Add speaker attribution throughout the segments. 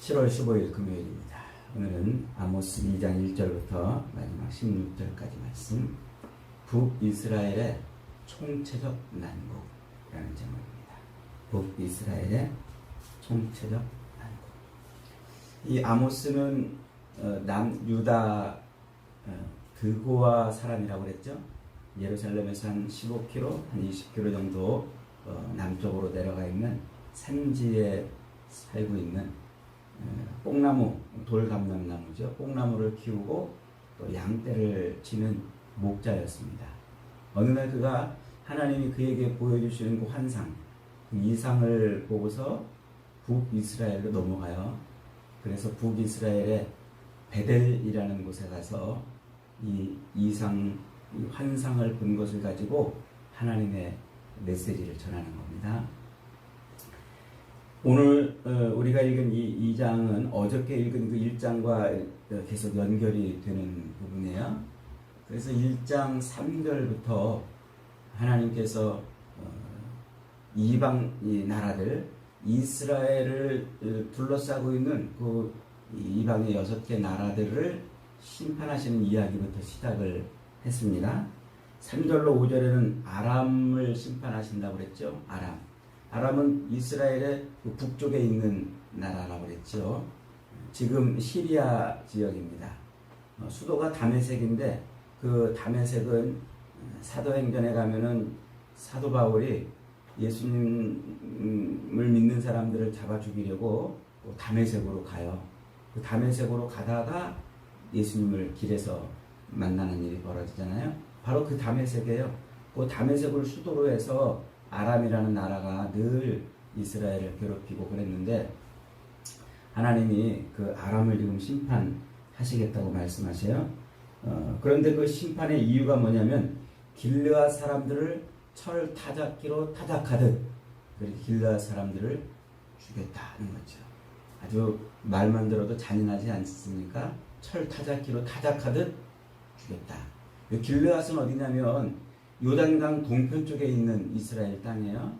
Speaker 1: 7월 15일 금요일입니다. 오늘은 아모스 2장 1절부터 마지막 16절까지 말씀, 북이스라엘의 총체적 난국이라는 제목입니다. 북이스라엘의 총체적 난국. 이 아모스는 남유다 드고아 사람이라고 그랬죠. 예루살렘에서 한 15km, 한 20km 정도 남쪽으로 내려가 있는 산지에 살고 있는 뽕나무, 돌감람나무죠. 뽕나무를 키우고 또 양떼를 치는 목자였습니다. 어느 날 그가 하나님이 그에게 보여주시는 그 환상, 그 이상을 보고서 북이스라엘로 넘어가요. 그래서 북이스라엘의 베델이라는 곳에 가서 이 이상, 이 환상을 본 것을 가지고 하나님의 메시지를 전하는 겁니다. 오늘 우리가 읽은 이 2장은 어저께 읽은 그 1장과 계속 연결이 되는 부분이에요. 그래서 1장 3절부터 하나님께서 이방 나라들, 이스라엘을 둘러싸고 있는 그 이방의 6개 나라들을 심판하시는 이야기부터 시작을 했습니다. 3절로 5절에는 아람을 심판하신다고 그랬죠. 아람은 이스라엘의 북쪽에 있는 나라라고 그랬죠. 지금 시리아 지역입니다. 수도가 다메섹인데 그 다메섹은 사도행전에 가면은 사도 바울이 예수님을 믿는 사람들을 잡아 죽이려고 다메섹으로 가요. 그 다메섹으로 가다가 예수님을 길에서 만나는 일이 벌어지잖아요. 바로 그 다메섹이에요. 그 다메섹을 수도로 해서 아람이라는 나라가 늘 이스라엘을 괴롭히고 그랬는데 하나님이 그 아람을 지금 심판하시겠다고 말씀하세요. 그런데 그 심판의 이유가 뭐냐면 길르앗 사람들을 철 타작기로 타작하듯 길르앗 사람들을 죽였다는 거죠. 아주 말만 들어도 잔인하지 않습니까? 철 타작기로 타작하듯 죽였다. 길르앗은 어디냐면 요단강 동편 쪽에 있는 이스라엘 땅이에요.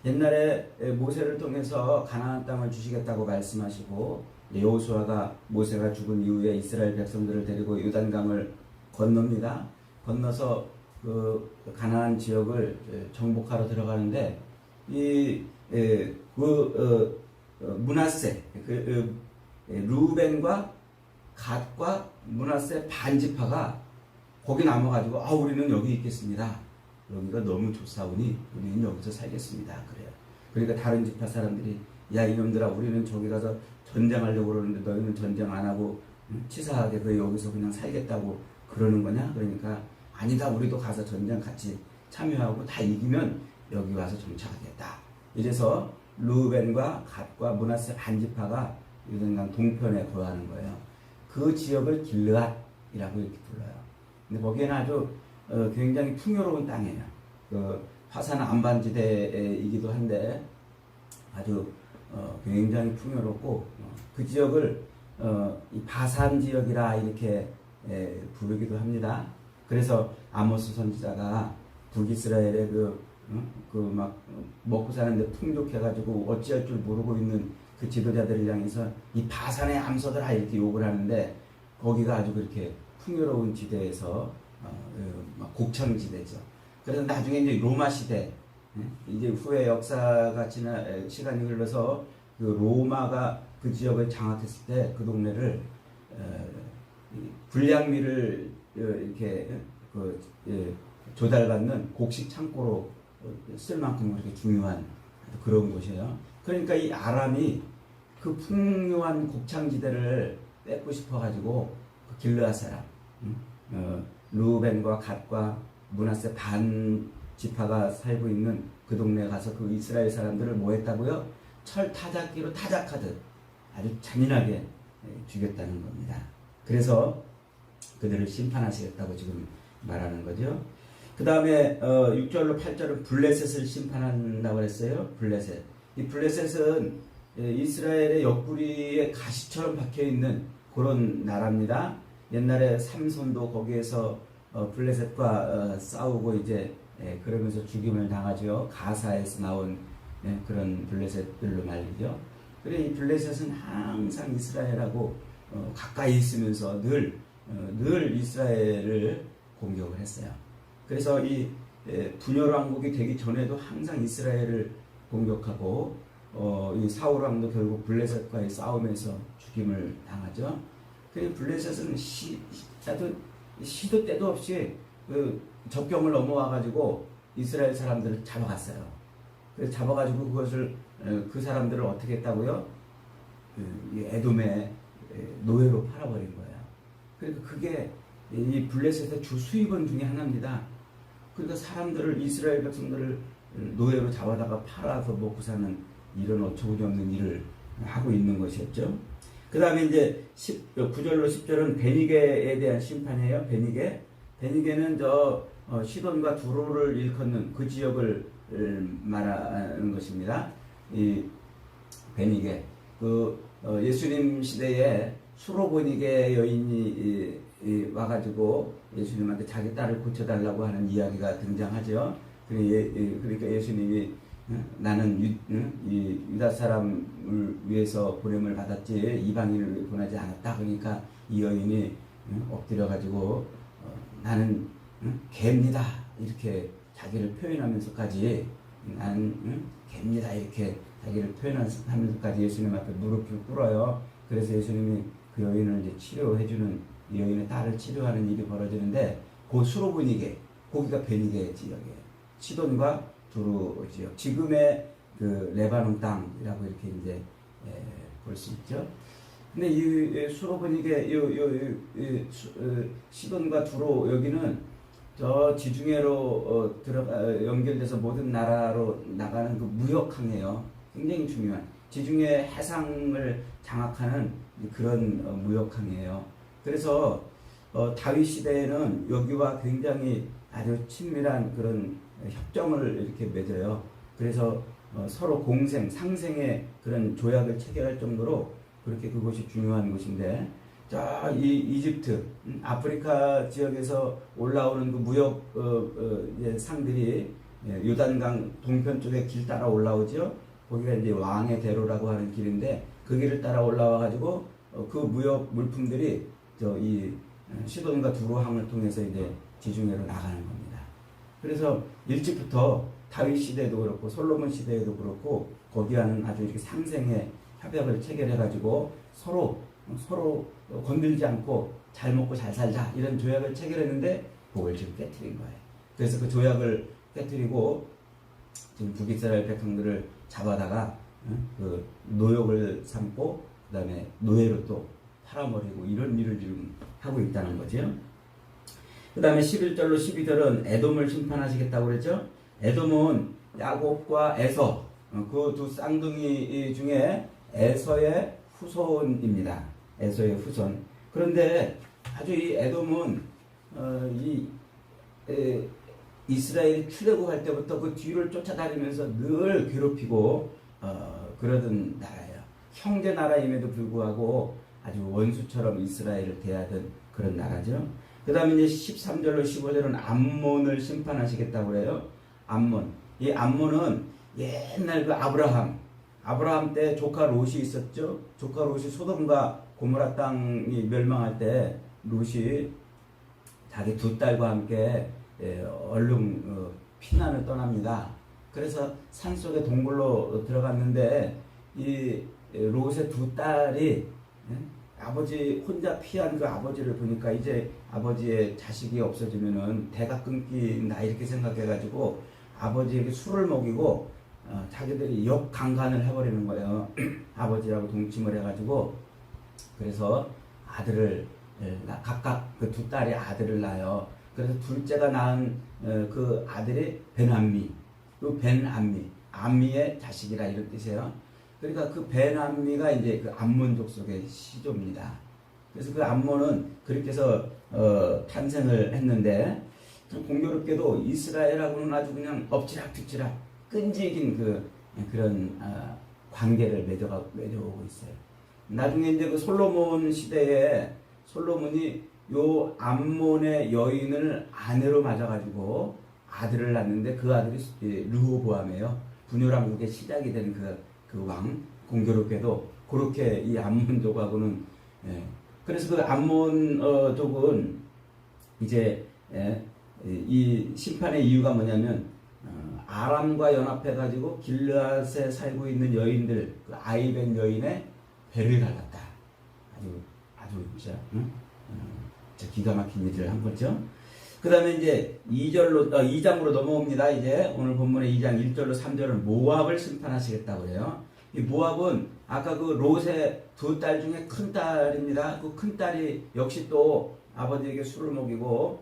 Speaker 1: 옛날에 모세를 통해서 가나안 땅을 주시겠다고 말씀하시고 여호수아가 모세가 죽은 이후에 이스라엘 백성들을 데리고 요단강을 건넙니다. 건너서 그 가나안 지역을 정복하러 들어가는데 므낫세, 루벤과 갓과 므낫세 반지파가 거기 남아가지고 우리는 여기 있겠습니다. 여기가 너무 좋사오니 우리는 여기서 살겠습니다. 그래요. 그러니까 다른 지파 사람들이 야 이놈들아 우리는 저기 가서 전쟁하려고 그러는데 너희는 전쟁 안 하고 치사하게 여기서 그냥 살겠다고 그러는 거냐? 그러니까 아니다. 우리도 가서 전쟁 같이 참여하고 다 이기면 여기 와서 정착하겠다. 이래서 루벤과 갓과 므낫세 반지파가 요단강 동편에 거하는 거예요. 그 지역을 길르앗이라고 이렇게 불러요. 근데 거기에는 아주 굉장히 풍요로운 땅이에요. 그 화산 안반지대이기도 한데 아주 굉장히 풍요롭고 그 지역을 이 바산 지역이라 이렇게 부르기도 합니다. 그래서 아모스 선지자가 북이스라엘의 막 먹고 사는데 풍족해가지고 어찌할 줄 모르고 있는 그 지도자들을 향해서 이 바산의 암소들아 이렇게 욕을 하는데 거기가 아주 그렇게 풍요로운 지대에서 곡창지대죠. 그래서 나중에 이제 로마 시대, 이제 후에 역사가 시간이 흘러서 그 로마가 그 지역을 장악했을 때 그 동네를 불량미를 이렇게 조달받는 곡식 창고로 쓸 만큼 그렇게 중요한 그런 곳이에요. 그러니까 이 아람이 그 풍요한 곡창지대를 뺏고 싶어가지고 그 길르앗 사람, 루벤과 갓과 므낫세 반 지파가 살고 있는 그 동네에 가서 그 이스라엘 사람들을 뭐 했다고요? 철 타작기로 타작하듯 아주 잔인하게 죽였다는 겁니다. 그래서 그들을 심판하시겠다고 지금 말하는 거죠. 그 다음에 6절로 8절은 블레셋을 심판한다고 했어요. 블레셋. 이 블레셋은 이스라엘의 옆구리에 가시처럼 박혀있는 그런 나라입니다. 옛날에 삼손도 거기에서 블레셋과 싸우고 이제 그러면서 죽임을 당하죠. 가사에서 나온 그런 블레셋들로 말이죠. 그래 이 블레셋은 항상 이스라엘하고 가까이 있으면서 늘 이스라엘을 공격을 했어요. 그래서 이 분열 왕국이 되기 전에도 항상 이스라엘을 공격하고 이 사울 왕도 결국 블레셋과의 싸움에서 죽임을 당하죠. 그 블레셋은 시도 때도 없이 그 접경을 넘어와 가지고 이스라엘 사람들을 잡아갔어요. 그래서 잡아가지고 그것을 그 사람들을 어떻게 했다고요? 에돔의 노예로 팔아버린 거예요. 그러니까 그게 이 블레셋의 주 수입원 중에 하나입니다. 그러니까 사람들을 이스라엘 백성들을 노예로 잡아다가 팔아서 먹고 사는 이런 어처구니 없는 일을 하고 있는 것이었죠. 그 다음에 이제 9절로 10절은 베니게에 대한 심판이에요. 베니게는 시돈과 두로를 일컫는 그 지역을 말하는 것입니다. 이 베니게 예수님 시대에 수로보니게 여인이 와가지고 예수님한테 자기 딸을 고쳐달라고 하는 이야기가 등장하죠. 그러니까 예수님이 나는 유다 사람을 위해서 보냄을 받았지 이방인을 보내지 않았다. 그러니까 이 여인이 엎드려가지고 나는 개입니다. 이렇게 자기를 표현하면서까지 나는 개입니다. 이렇게 자기를 표현하면서까지 예수님 앞에 무릎을 꿇어요. 그래서 예수님이 그 여인을 이제 치료해주는 이 여인의 딸을 치료하는 일이 벌어지는데 그 수로보니게 거기가 베니게 지역이에요. 시돈과 두루 지역. 지금의 그 레바논 땅이라고 이렇게 이제 볼 수 있죠. 근데 이 수로보니게 시돈과 두루 여기는 저 지중해로 연결돼서 모든 나라로 나가는 그 무역항이에요. 굉장히 중요한 지중해 해상을 장악하는 그런 무역항이에요. 그래서 다윗 시대에는 여기와 굉장히 아주 친밀한 그런 협정을 이렇게 맺어요. 그래서 서로 상생의 그런 조약을 체결할 정도로 그렇게 그것이 중요한 곳인데, 이 이집트, 아프리카 지역에서 올라오는 그 무역 상들이 요단강 동편 쪽에 길 따라 올라오죠. 거기가 이제 왕의 대로라고 하는 길인데 그 길을 따라 올라와 가지고 그 무역 물품들이 이 시돈과 두로항을 통해서 이제 지중해로 나가는 겁니다. 그래서 일찍부터 다윗 시대도 그렇고 솔로몬 시대에도 그렇고 거기와는 아주 이렇게 상생의 협약을 체결해 가지고 서로 건들지 않고 잘 먹고 잘 살자 이런 조약을 체결했는데 그걸 지금 깨트린 거예요. 그래서 그 조약을 깨트리고 지금 북이스라엘 백성들을 잡아다가 그 노역을 삼고 그 다음에 노예로 또 팔아버리고 이런 일을 지금 하고 있다는 거죠. 그 다음에 11절로 12절은 에돔을 심판하시겠다고 그랬죠. 에돔은 야곱과 에서 그 두 쌍둥이 중에 에서의 후손입니다. 에서의 후손. 그런데 아주 이 에돔은 이스라엘이 출애굽할 때부터 그 뒤를 쫓아다니면서 늘 괴롭히고 그러던 나라예요. 형제 나라임에도 불구하고 아주 원수처럼 이스라엘을 대하던 그런 나라죠. 그 다음에 이제 13절로 15절은 암몬을 심판하시겠다고 그래요. 암몬. 이 암몬은 옛날 그 아브라함 때 조카 롯이 있었죠. 조카 롯이 소돔과 고모라 땅이 멸망할 때 롯이 자기 두 딸과 함께 얼른 피난을 떠납니다. 그래서 산속에 동굴로 들어갔는데 이 롯의 두 딸이 아버지 혼자 피한 그 아버지를 보니까 이제 아버지의 자식이 없어지면은 대가 끊긴다 이렇게 생각해가지고 아버지에게 술을 먹이고 자기들이 역강간을 해버리는 거예요. 아버지라고 동침을 해가지고 그래서 아들을 각각 그 두 딸이 아들을 낳아요. 그래서 둘째가 낳은 그 아들이 베남미, 그 암미의 자식이라 이런 뜻이에요. 그러니까 그 베남미가 이제 그 암몬 족속의 시조입니다. 그래서 그 암몬은 그렇게 해서 탄생을 했는데 좀 공교롭게도 이스라엘하고는 아주 그냥 엎치락뒤치락 끈질긴 그런 관계를 맺어오고 있어요. 나중에 이제 그 솔로몬 시대에 솔로몬이 요 암몬의 여인을 아내로 맞아가지고 아들을 낳는데 그 아들이 르호보암이에요. 분열왕국의 시작이 된 그 왕 공교롭게도 그렇게 이 암몬족하고는 예. 그래서 그 암몬족은 이제 예, 이 심판의 이유가 뭐냐면 아람과 연합해 가지고 길르앗에 살고 있는 여인들 그 아이벤 여인의 배를 갈랐다. 아주 진짜 응? 기가 막힌 일을 한 거죠. 그 다음에 이제 2장으로 넘어옵니다. 이제 오늘 본문의 2장 1절로 3절은 모압을 심판하시겠다고 해요. 이 모압은 아까 그 롯의 두 딸 중에 큰 딸입니다. 그 큰 딸이 역시 또 아버지에게 술을 먹이고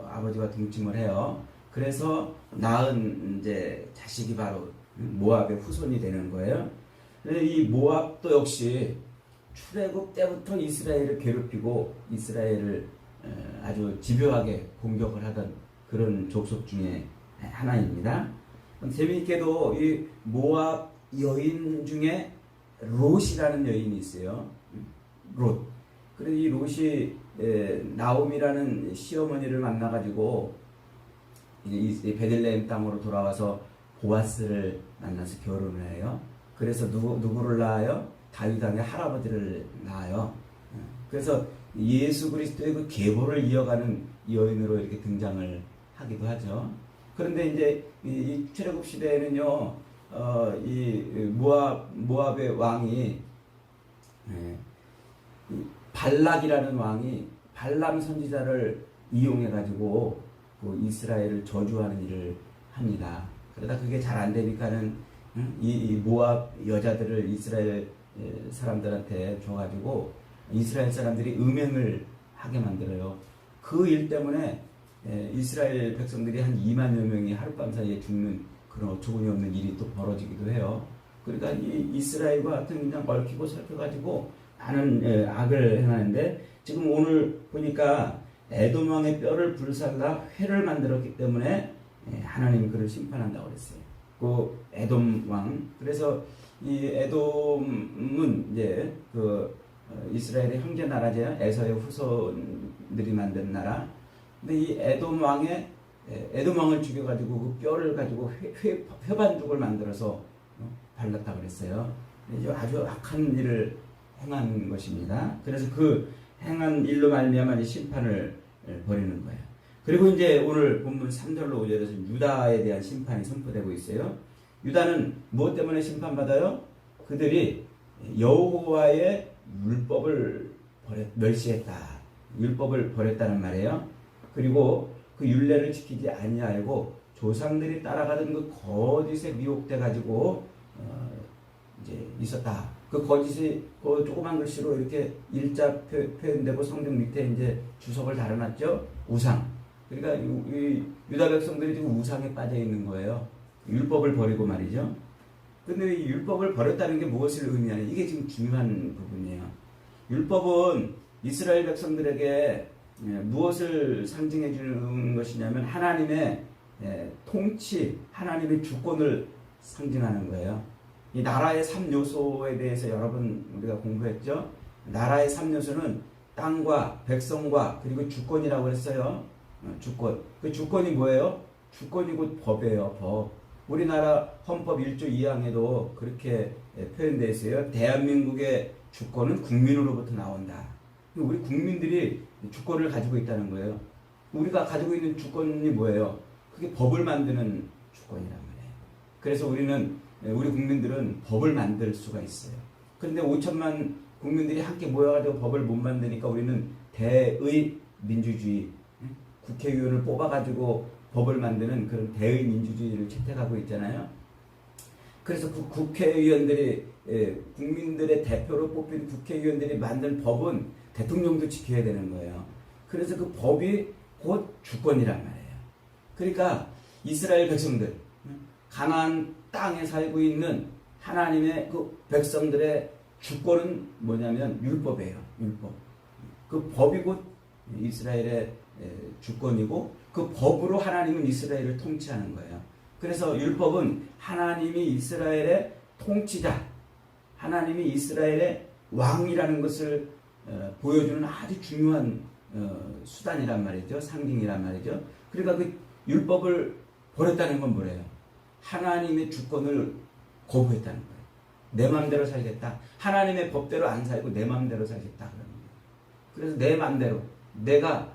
Speaker 1: 아버지와 동침을 해요. 그래서 낳은 이제 자식이 바로 모압의 후손이 되는 거예요. 이 모압도 역시 출애굽 때부터 이스라엘을 괴롭히고 이스라엘을 아주 집요하게 공격을 하던 그런 족속 중에 하나입니다. 재미있게도 이 모압 여인 중에 롯이라는 여인이 있어요. 롯. 그래서 이 롯이 나옴이라는 시어머니를 만나가지고 이제 베들레헴 땅으로 돌아와서 보아스를 만나서 결혼을 해요. 그래서 누구를 낳아요? 다윗 왕의 할아버지를 낳아요. 그래서 예수 그리스도의 그 계보를 이어가는 여인으로 이렇게 등장을 하기도 하죠. 그런데 이제 이 출애굽 시대에는요, 이 모압의 왕이 발락이라는 왕이 발람 선지자를 이용해 가지고 그 이스라엘을 저주하는 일을 합니다. 그러다 그게 잘 안 되니까는 이 모압 여자들을 이스라엘 사람들한테 줘가지고 이스라엘 사람들이 음행을 하게 만들어요. 그 일 때문에 이스라엘 백성들이 한 2만여 명이 하룻밤 사이에 죽는 그런 어처구니 없는 일이 또 벌어지기도 해요. 그러니까 이 이스라엘과 같은 그냥 얽히고 설켜가지고 많은 악을 행하는데 지금 오늘 보니까 에돔 왕의 뼈를 불살라 회를 만들었기 때문에 하나님이 그를 심판한다고 그랬어요. 그 에돔 왕. 그래서 이 에돔은 이제 그 이스라엘의 형제 나라죠. 에서의 후손들이 만든 나라. 근데 이 에돔 왕을 죽여가지고 그 뼈를 가지고 회반죽을 만들어서 발랐다고 그랬어요. 아주 악한 일을 행한 것입니다. 그래서 그 행한 일로 말미암아 심판을 벌이는 거예요. 그리고 이제 오늘 본문 3절로 5절에서 유다에 대한 심판이 선포되고 있어요. 유다는 무엇 때문에 심판받아요? 그들이 여호와의 율법을 멸시했다. 율법을 버렸다는 말이에요. 그리고 그 율례를 지키지 아니하고 조상들이 따라가던 그 거짓에 미혹돼 가지고 이제 있었다. 그 거짓이 그 조그만 글씨로 이렇게 일자 표현되고 성경 밑에 이제 주석을 달아놨죠. 우상. 그러니까 이 유다 백성들이 지금 우상에 빠져 있는 거예요. 율법을 버리고 말이죠. 근데 이 율법을 버렸다는 게 무엇을 의미하냐? 이게 지금 중요한 부분이에요. 율법은 이스라엘 백성들에게 무엇을 상징해 주는 것이냐면 하나님의 통치, 하나님의 주권을 상징하는 거예요. 이 나라의 3요소에 대해서 여러분 우리가 공부했죠. 나라의 3요소는 땅과 백성과 그리고 주권이라고 했어요. 주권. 그 주권이 뭐예요? 주권이 곧 법이에요. 법. 우리나라 헌법 1조 2항에도 그렇게 표현되어 있어요. 대한민국의 주권은 국민으로부터 나온다. 우리 국민들이 주권을 가지고 있다는 거예요. 우리가 가지고 있는 주권이 뭐예요? 그게 법을 만드는 주권이란 말이에요. 그래서 우리 국민들은 법을 만들 수가 있어요. 그런데 5천만 국민들이 함께 모여가지고 법을 못 만드니까 우리는 대의 민주주의, 국회의원을 뽑아가지고 법을 만드는 그런 대의 민주주의를 채택하고 있잖아요. 그래서 그 국회의원들이 국민들의 대표로 뽑힌 국회의원들이 만든 법은 대통령도 지켜야 되는 거예요. 그래서 그 법이 곧 주권이란 말이에요. 그러니까 이스라엘 백성들, 가나안 땅에 살고 있는 하나님의 그 백성들의 주권은 뭐냐면 율법이에요. 율법. 그 법이 곧 이스라엘의 주권이고 그 법으로 하나님은 이스라엘을 통치하는 거예요. 그래서 율법은 하나님이 이스라엘의 통치자, 하나님이 이스라엘의 왕이라는 것을 보여주는 아주 중요한 수단이란 말이죠. 상징이란 말이죠. 그러니까 그 율법을 버렸다는 건 뭐래요? 하나님의 주권을 거부했다는 거예요. 내 마음대로 살겠다. 하나님의 법대로 안 살고 내 마음대로 살겠다. 그래서 내 마음대로 내가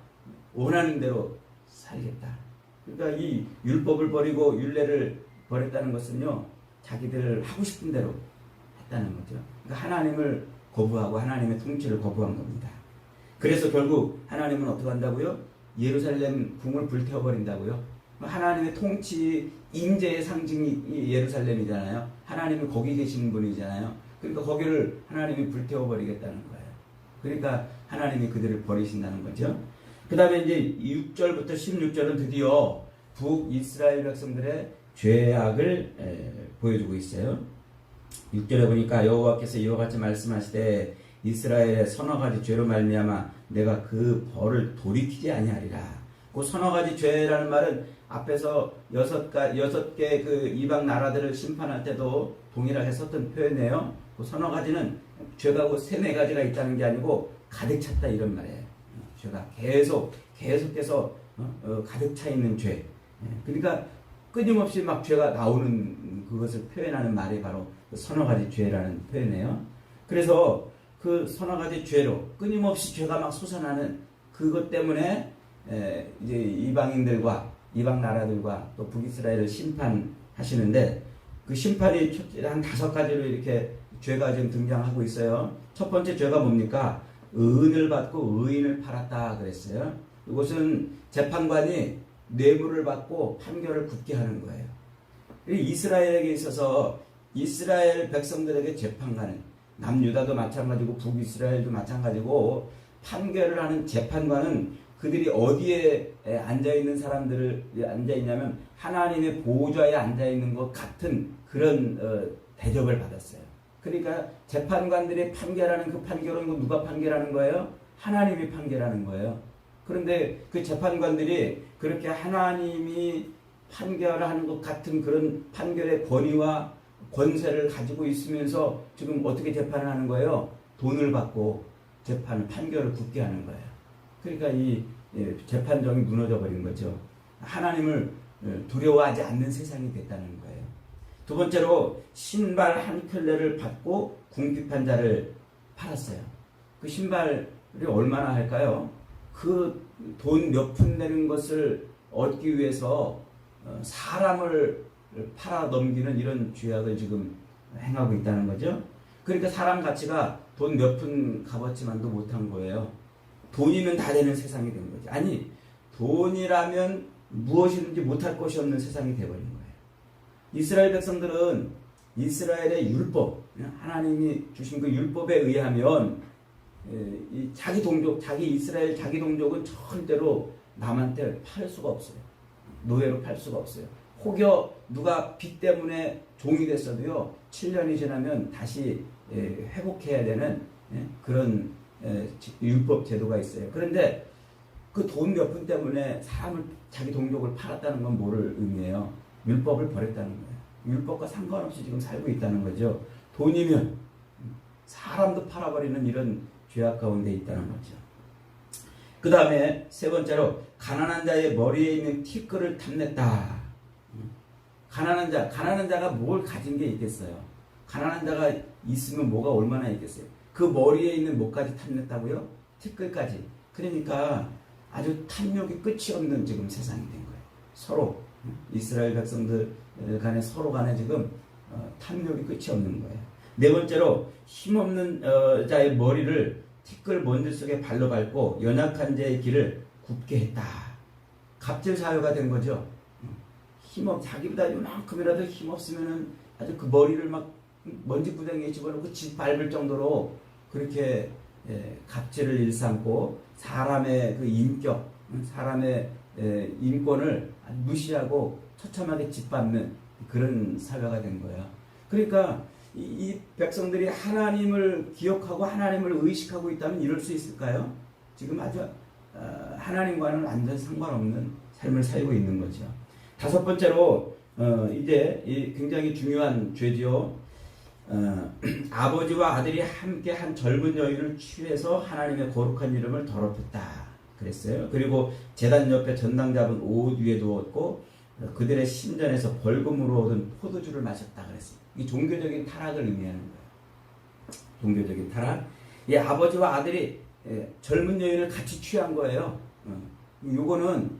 Speaker 1: 원하는 대로 살겠다. 그러니까 이 율법을 버리고 율례를 버렸다는 것은요, 자기들 하고 싶은 대로 했다는 거죠. 그러니까 하나님을 거부하고 하나님의 통치를 거부한 겁니다. 그래서 결국 하나님은 어떻게 한다고요? 예루살렘 궁을 불태워버린다고요. 하나님의 통치 임재의 상징이 예루살렘이잖아요. 하나님이 거기 계시는 분이잖아요. 그러니까 거기를 하나님이 불태워버리겠다는 거예요. 그러니까 하나님이 그들을 버리신다는 거죠. 그 다음에 이제 6절부터 16절은 드디어 북이스라엘 백성들의 죄악을 보여주고 있어요. 6절에 보니까 여호와께서 이와 같이 말씀하시되 이스라엘의 서너 가지 죄로 말미암아 내가 그 벌을 돌이키지 아니하리라. 그 서너 가지 죄라는 말은 앞에서 여섯 개 그 이방 나라들을 심판할 때도 동일하게 썼던 표현이에요. 그 서너 가지는 죄가 세네 가지가 있다는 게 아니고 가득 찼다 이런 말이에요. 죄가 계속해서 가득 차 있는 죄. 그러니까 끊임없이 막 죄가 나오는 그것을 표현하는 말이 바로 그 서너 가지 죄라는 표현이에요. 그래서 그 서너 가지 죄로 끊임없이 죄가 막 솟아나는 그것 때문에 이제 이방인들과 이방 나라들과 또 북이스라엘을 심판하시는데 그 심판이 한 5가지로 이렇게 죄가 지금 등장하고 있어요. 첫 번째 죄가 뭡니까? 은을 받고 의인을 팔았다 그랬어요. 이것은 재판관이 뇌물을 받고 판결을 굳게 하는 거예요. 이스라엘에게 있어서 이스라엘 백성들에게 재판관은 남유다도 마찬가지고 북이스라엘도 마찬가지고 판결을 하는 재판관은 그들이 어디에 앉아있는 사람들을 앉아있냐면 하나님의 보좌에 앉아있는 것 같은 그런 대접을 받았어요. 그러니까 재판관들이 판결하는 그 판결은 누가 판결하는 거예요? 하나님이 판결하는 거예요. 그런데 그 재판관들이 그렇게 하나님이 판결하는 것 같은 그런 판결의 권위와 권세를 가지고 있으면서 지금 어떻게 재판을 하는 거예요? 돈을 받고 판결을 굳게 하는 거예요. 그러니까 이 재판정이 무너져 버린 거죠. 하나님을 두려워하지 않는 세상이 됐다는 거예요. 두 번째로 신발 한 켤레를 받고 궁핍한 자를 팔았어요. 그 신발이 얼마나 할까요? 그 돈 몇 푼 되는 것을 얻기 위해서 사람을 팔아 넘기는 이런 죄악을 지금 행하고 있다는 거죠. 그러니까 사람 가치가 돈 몇 푼 값어치만도 못한 거예요. 돈이면 다 되는 세상이 된 거죠. 아니, 돈이라면 무엇이든지 못할 것이 없는 세상이 되어버린 거예요. 이스라엘 백성들은 이스라엘의 율법, 하나님이 주신 그 율법에 의하면 자기 동족, 이스라엘 자기 동족은 절대로 남한테 팔 수가 없어요. 노예로 팔 수가 없어요. 혹여 누가 빚 때문에 종이 됐어도요, 7년이 지나면 다시 회복해야 되는 그런 율법 제도가 있어요. 그런데 그 돈 몇 푼 때문에 사람을, 자기 동족을 팔았다는 건 뭐를 의미해요? 율법을 버렸다는 거예요. 율법과 상관없이 지금 살고 있다는 거죠. 돈이면 사람도 팔아버리는 이런 죄악 가운데 있다는 거죠. 그 다음에 세 번째로 가난한 자의 머리에 있는 티끌을 탐냈다. 가난한 자가 뭘 가진 게 있겠어요? 가난한 자가 있으면 뭐가 얼마나 있겠어요? 그 머리에 있는 뭐까지 탐냈다고요? 티끌까지. 그러니까 아주 탐욕이 끝이 없는 지금 세상이 된 거예요. 서로 이스라엘 백성들 간에 서로 간에 지금 탐욕이 끝이 없는 거예요. 네 번째로 힘없는 자의 머리를 티끌 먼지 속에 발로 밟고 연약한 자의 길을 굽게 했다. 갑질 사유가 된 거죠. 자기보다 요만큼이라도 힘없으면은 아주 그 머리를 막 먼지 구덩이에 집어넣고 밟을 정도로 그렇게 갑질을 일삼고 사람의 그 인격, 사람의 인권을 무시하고 처참하게 짓밟는 그런 사회가 된 거예요. 그러니까 이 백성들이 하나님을 기억하고 하나님을 의식하고 있다면 이럴 수 있을까요? 지금 아주 하나님과는 완전 상관없는 삶을 살고 있는 거죠. 다섯 번째로 이제 굉장히 중요한 죄지요. 아버지와 아들이 함께 한 젊은 여인을 취해서 하나님의 거룩한 이름을 더럽혔다 그랬어요. 그리고 제단 옆에 전당 잡은 옷 위에 두었고 그들의 신전에서 벌금으로 얻은 포도주를 마셨다 그랬어요. 이 종교적인 타락을 의미하는 거예요. 종교적인 타락. 이 아버지와 아들이 젊은 여인을 같이 취한 거예요. 요거는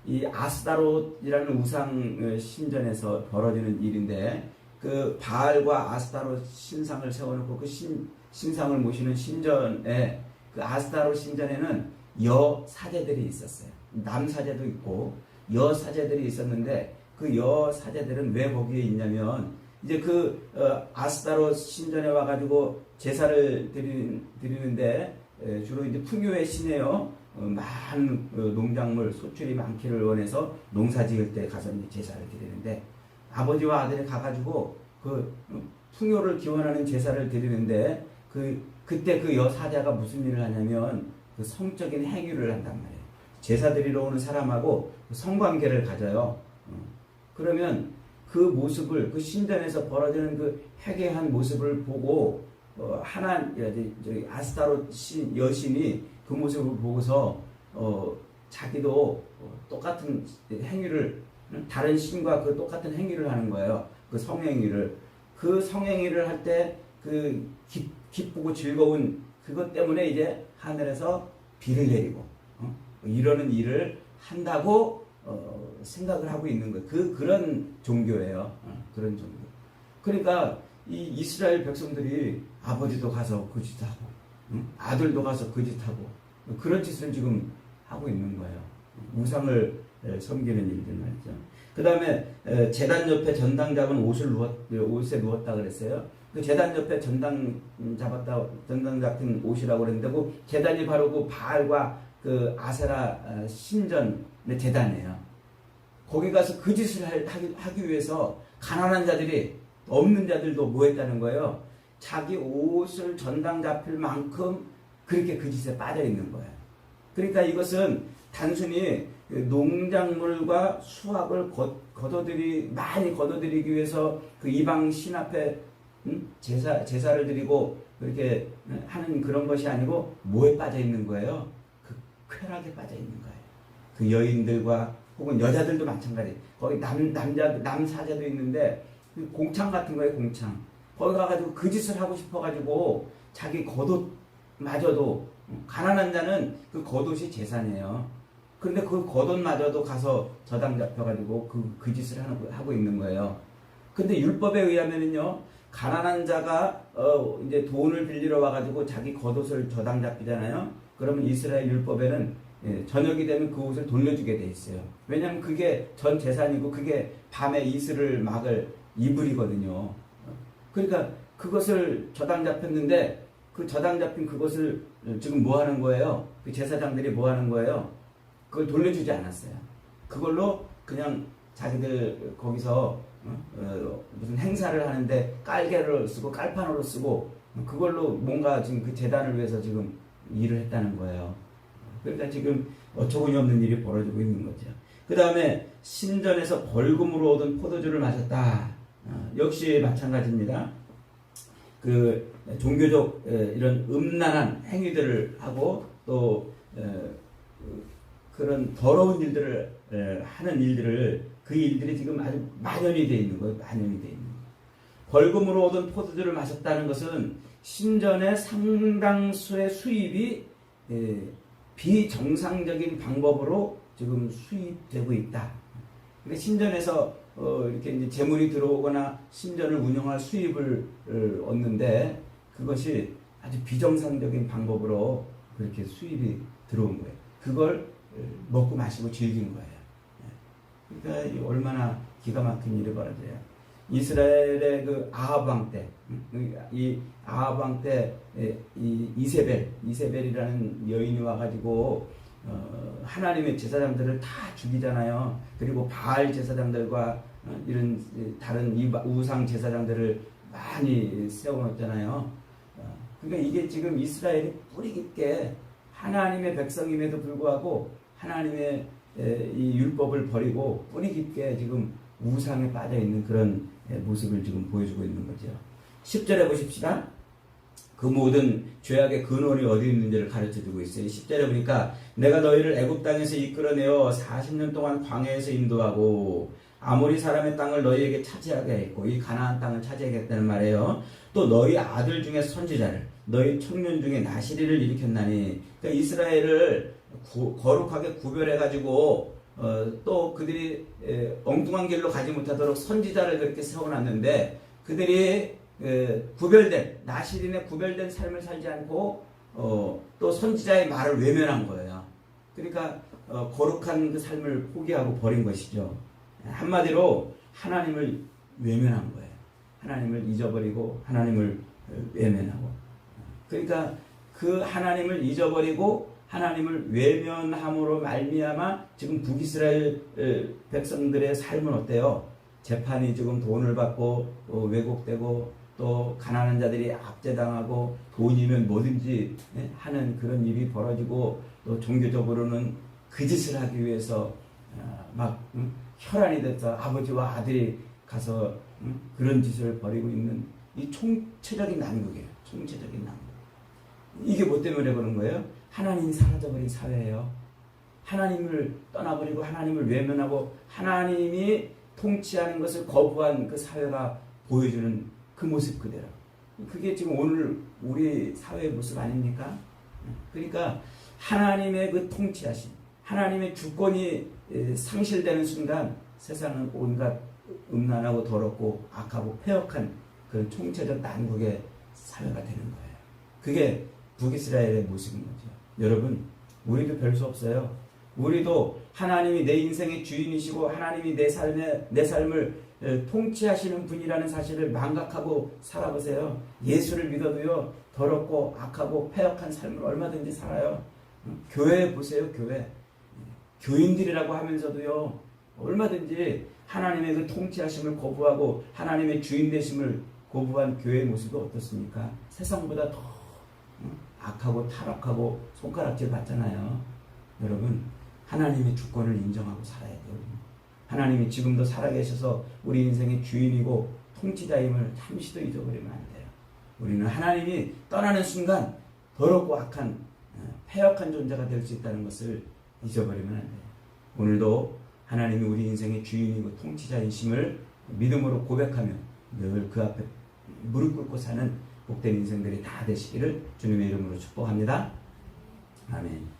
Speaker 1: 이 아스타롯이라는 우상 신전에서 벌어지는 일인데, 그 바알과 아스타롯 신상을 세워놓고 그 신상을 모시는 신전에, 그 아스타롯 신전에는 여 사제들이 있었어요. 남 사제도 있고 여 사제들이 있었는데, 그 여 사제들은 왜 거기에 있냐면, 이제 그 아스타롯 신전에 와가지고 제사를 드리는데, 주로 이제 풍요의 신이에요. 많은 농작물 소출이 많기를 원해서 농사 지을 때 가서 이제 제사를 드리는데, 아버지와 아들이 가가지고 그 풍요를 기원하는 제사를 드리는데, 그때 그 여사자가 무슨 일을 하냐면 그 성적인 행위를 한단 말이에요. 제사 드리러 오는 사람하고 성관계를 가져요. 그러면 그 모습을, 그 신전에서 벌어지는 그 회개한 모습을 보고 아스타롯 여신이 그 모습을 보고서 자기도 똑같은 행위를, 다른 신과 그 똑같은 행위를 하는 거예요. 그 성행위를. 그 성행위를 할 때 그 기쁘고 즐거운 그것 때문에 이제 하늘에서 비를 내리고 이러는 일을 한다고 생각을 하고 있는 거예요. 그런 종교예요. 그런 종교. 그러니까 이 이스라엘 백성들이 아버지도 가서 그 짓하고 아들도 가서 그 짓하고 그런 짓을 지금 하고 있는 거예요. 우상을 섬기는 일들 말이죠. 그 다음에 제단 옆에 전당 잡은 옷에 누웠다 그랬어요. 그 제단 옆에 전당 잡힌 옷이라고 그랬는데, 그 제단이 바로 그 바알과 그 아세라 신전의 제단이에요. 거기 가서 그 짓을 하기 위해서 가난한 자들이, 없는 자들도 뭐 했다는 거예요. 자기 옷을 전당 잡힐 만큼 그렇게 그 짓에 빠져 있는 거예요. 그러니까 이것은 단순히 농작물과 수확을 많이 거둬들이기 위해서 그 이방 신 앞에 제사를 드리고 그렇게 하는 그런 것이 아니고, 뭐에 빠져 있는 거예요? 그 쾌락에 빠져 있는 거예요. 그 여인들과 혹은 여자들도 마찬가지. 거기 남 사제도 있는데 그 공창 같은 거예요, 공창. 거기 가가지고 그 짓을 하고 싶어가지고 자기 겉옷마저도, 가난한 자는 그 겉옷이 재산이에요. 그런데 그 겉옷마저도 가서 저당 잡혀가지고 그 짓을 하고 있는 거예요. 근데 율법에 의하면은요, 가난한 자가 이제 돈을 빌리러 와가지고 자기 겉옷을 저당 잡히잖아요. 그러면 이스라엘 율법에는 저녁이 되면 그 옷을 돌려주게 돼 있어요. 왜냐하면 그게 전 재산이고 그게 밤에 이슬을 막을 이불이거든요. 그러니까 그것을 저당 잡혔는데, 그 저당 잡힌 그것을 지금 뭐 하는 거예요? 그 제사장들이 뭐 하는 거예요? 그걸 돌려주지 않았어요. 그걸로 그냥 자기들 거기서 무슨 행사를 하는데 깔개를 쓰고 깔판으로 쓰고 그걸로 뭔가 지금 그 재단을 위해서 지금 일을 했다는 거예요. 그러니까 지금 어처구니 없는 일이 벌어지고 있는 거죠. 그 다음에 신전에서 벌금으로 얻은 포도주를 마셨다. 역시 마찬가지입니다. 그 종교적 이런 음란한 행위들을 하고 또 그런 더러운 일들을 하는 일들을, 그 일들이 지금 아주 만연이 되어 있는 거예요. 만연이 되어 있는 거예요. 벌금으로 얻은 포도주를 마셨다는 것은 신전의 상당수의 수입이 비정상적인 방법으로 지금 수입되고 있다. 그러니까 신전에서 이렇게 이제 재물이 들어오거나 신전을 운영할 수입을 얻는데, 그것이 아주 비정상적인 방법으로 그렇게 수입이 들어온 거예요. 그걸 먹고 마시고 즐긴 거예요. 그러니까 얼마나 기가 막힌 일이 벌어져요. 이스라엘의 그 아합 왕 때, 이 아합 왕 때 이 이세벨이라는 여인이 와가지고 하나님의 제사장들을 다 죽이잖아요. 그리고 바알 제사장들과 이런 다른 우상 제사장들을 많이 세워놓잖아요. 그러니까 이게 지금 이스라엘이 뿌리 깊게 하나님의 백성임에도 불구하고 하나님의 이 율법을 버리고 뿌리 깊게 지금 우상에 빠져 있는 그런 모습을 지금 보여주고 있는 거죠. 10절에 보십시다. 그 모든 죄악의 근원이 어디 있는지를 가르쳐주고 있어요. 10절에 보니까 내가 너희를 애굽 땅에서 이끌어내어 40년 동안 광야에서 인도하고 아모리 사람의 땅을 너희에게 차지하게 했고 이 가나안 땅을 차지하겠다는 말이에요. 또 너희 아들 중에 선지자를 너희 청년 중에 나시리를 일으켰나니 그러니까 이스라엘을 거룩하게 구별해가지고 또 그들이 엉뚱한 길로 가지 못하도록 선지자를 그렇게 세워놨는데 그들이 구별된 나시린의 구별된 삶을 살지 않고 또 선지자의 말을 외면한 거예요. 그러니까 거룩한 그 삶을 포기하고 버린 것이죠. 한마디로 하나님을 외면한 거예요. 하나님을 잊어버리고 하나님을 외면하고. 그러니까 그 하나님을 잊어버리고 하나님을 외면함으로 말미암아 지금 북이스라엘 백성들의 삶은 어때요? 재판이 지금 돈을 받고 왜곡되고 또 가난한 자들이 압제당하고 돈이면 뭐든지 하는 그런 일이 벌어지고 또 종교적으로는 그 짓을 하기 위해서 막 혈안이 돼서 아버지와 아들이 가서 그런 짓을 벌이고 있는 이 총체적인 난국이에요. 총체적인 난국. 이게 뭐 때문에 그런 거예요? 하나님이 사라져버린 사회예요. 하나님을 떠나버리고 하나님을 외면하고 하나님이 통치하는 것을 거부한 그 사회가 보여주는 그 모습 그대로. 그게 지금 오늘 우리 사회의 모습 아닙니까? 그러니까 하나님의 그 통치하심, 하나님의 주권이 상실되는 순간 세상은 온갖 음란하고 더럽고 악하고 폐역한 그 총체적 난국의 사회가 되는 거예요. 그게 북이스라엘의 모습인 거죠. 여러분, 우리도 별 수 없어요. 우리도 하나님이 내 인생의 주인이시고 하나님이 내 삶을 통치하시는 분이라는 사실을 망각하고 살아보세요. 예수를 믿어도요, 더럽고 악하고 폐역한 삶을 얼마든지 살아요. 교회 보세요, 교회. 교인들이라고 하면서도요, 얼마든지 하나님의 그 통치하심을 거부하고 하나님의 주인 되심을 거부한 교회의 모습이 어떻습니까? 세상보다 더 악하고 타락하고 손가락질 받잖아요. 여러분, 하나님의 주권을 인정하고 살아야 돼요. 하나님이 지금도 살아계셔서 우리 인생의 주인이고 통치자임을 잠시도 잊어버리면 안 돼요. 우리는 하나님이 떠나는 순간 더럽고 악한 폐역한 존재가 될 수 있다는 것을 잊어버리면 안 돼요. 오늘도 하나님이 우리 인생의 주인이고 통치자이심을 믿음으로 고백하며 늘 그 앞에 무릎 꿇고 사는 복된 인생들이 다 되시기를 주님의 이름으로 축복합니다. 아멘.